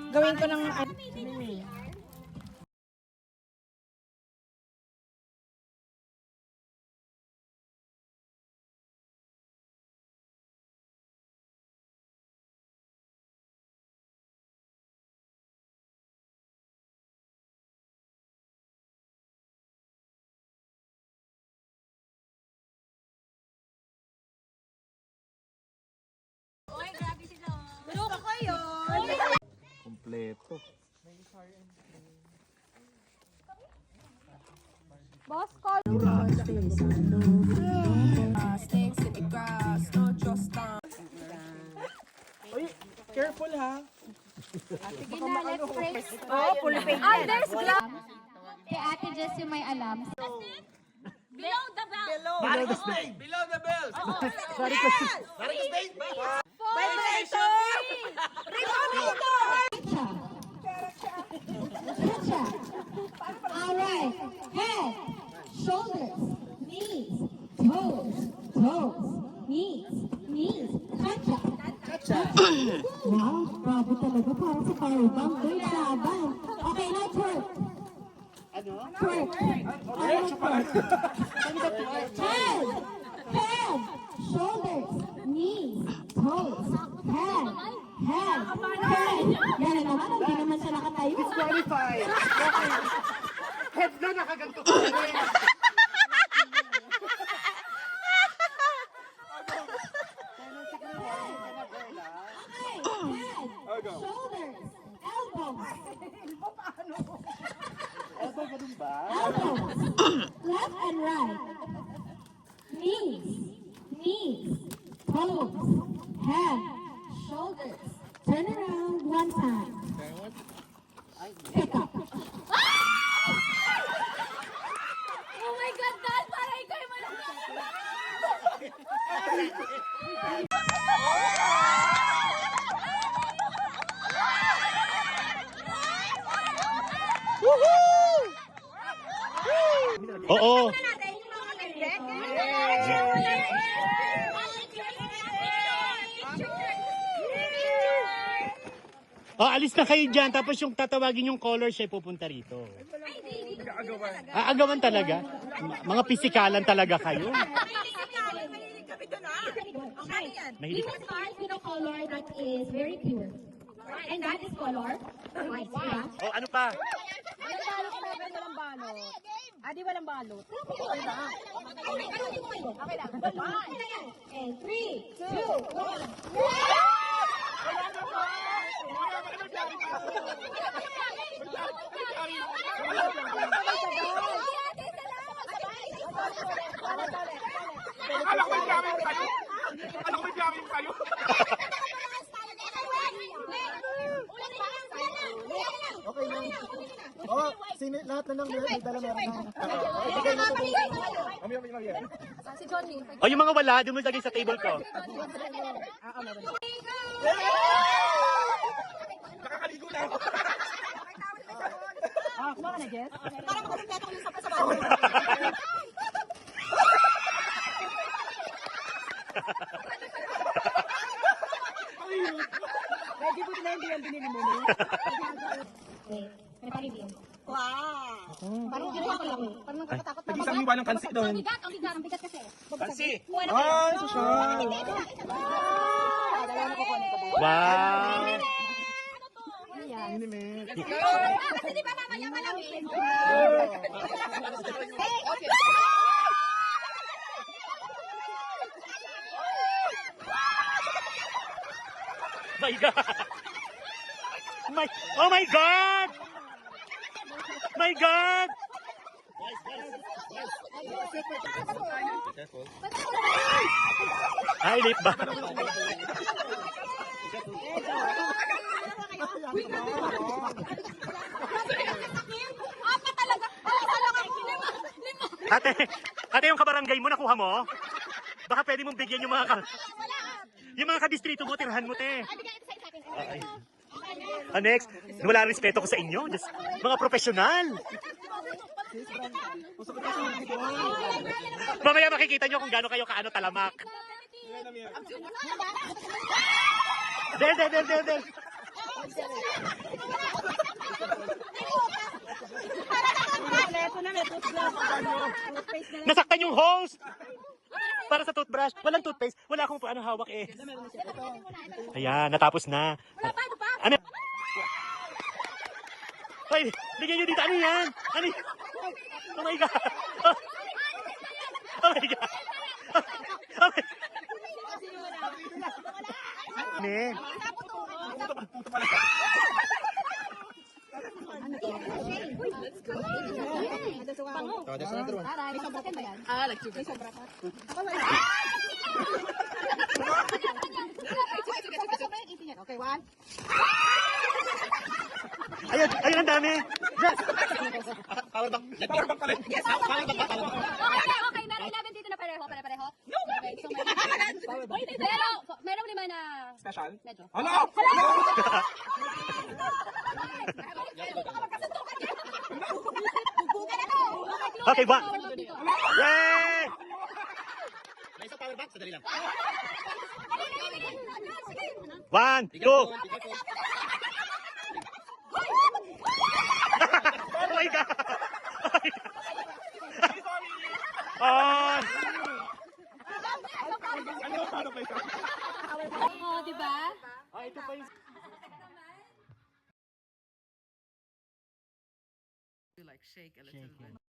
Gawin ko ng Kompleto. boss call. Uy, careful ha. Sige na, let's pray. Oh, full page. Ah, there's gloves. Kay Ate Jess yung may alam. Below the belt. Below the stage. Below the belt. Sorry ka. Sorry ka. Vibration. Alright. Head, shoulders, knees, toes, knees, Kacha. Wow, grabe talaga. Parang sa powerbomb. Good laban. Okay, now twerk. Twerk. Head, shoulders, knees, toes, head. Yan naman, hindi naman siya nakatayo. Disqualified. Okay. Head na nakaganto. Shoulders, elbows. Elbow ganun ba? Elbows, left and right. Knees, toes, head, shoulders. Turn around one time. Pick up. Oh my God, Dad! Para ikaw yung malaki. Oo. Oh, alis na kayo dyan. Tapos yung tatawagin yung caller, siya pupunta rito. Aagawan talaga? Mga pisikalan talaga kayo. Mahilig. We will start with a color that is very pure. And that is color white. Diba? Oh, ano pa? Walang balot na walang balot. Adi walang balot. Okay lang. And 3, 2, 1. Akala ko may gamit kayo. Akala ko may gamit kayo. Okay na. Oh, lahat na lang may dala meron na. Ibigay mo ito. Si Johnny. Oh, yung mga wala, doon mo lagay sa table ko. Nakakaligo na ako. Kuma ka na, Jess? Para makakumpleto ko yung sa bago. Ready po na hindi yung binili mo. Wait, may pa-review. Wow. Parang ginawa ko lang. Parang nakakatakot. Pag isang hiwa ng kansi doon. Ang bigat kasi. Kansi. Ay, social. Wow. Kasi di ba mamaya malamig? My God. Oh my God. My God. Ay, lip ba? Ate, yung kabarangay mo, nakuha mo? Baka pwede mong bigyan yung yung mga kadistrito mo, tirahan mo, te. Okay. Next, wala respeto ko sa inyo. Just, mga profesional. Mamaya makikita nyo kung gaano kayo kaano talamak. Del. Kompleto na, may toothbrush. Toothpaste na lang. Nasaktan yung host! Para sa toothbrush. Walang toothpaste. Wala akong paano hawak eh. Ayan, natapos na. Ano? Ay, bigyan nyo dito. Ano yan? Ano yan? Oh my God. Oh my God. Oh my God. Ne. Okay, one. Ayun, ayun ang dami. Okay, meron 11 dito na pareho. Okay, so meron 5 na Special? medyo. Ano? Okay, ba? Dito. Yay! May isang power bank, sadali lang. 1, 2. Oh my God! Oh! Ano? Paano ba ito? Oo, di ba? Ah, ito pa yung... like shake a little bit.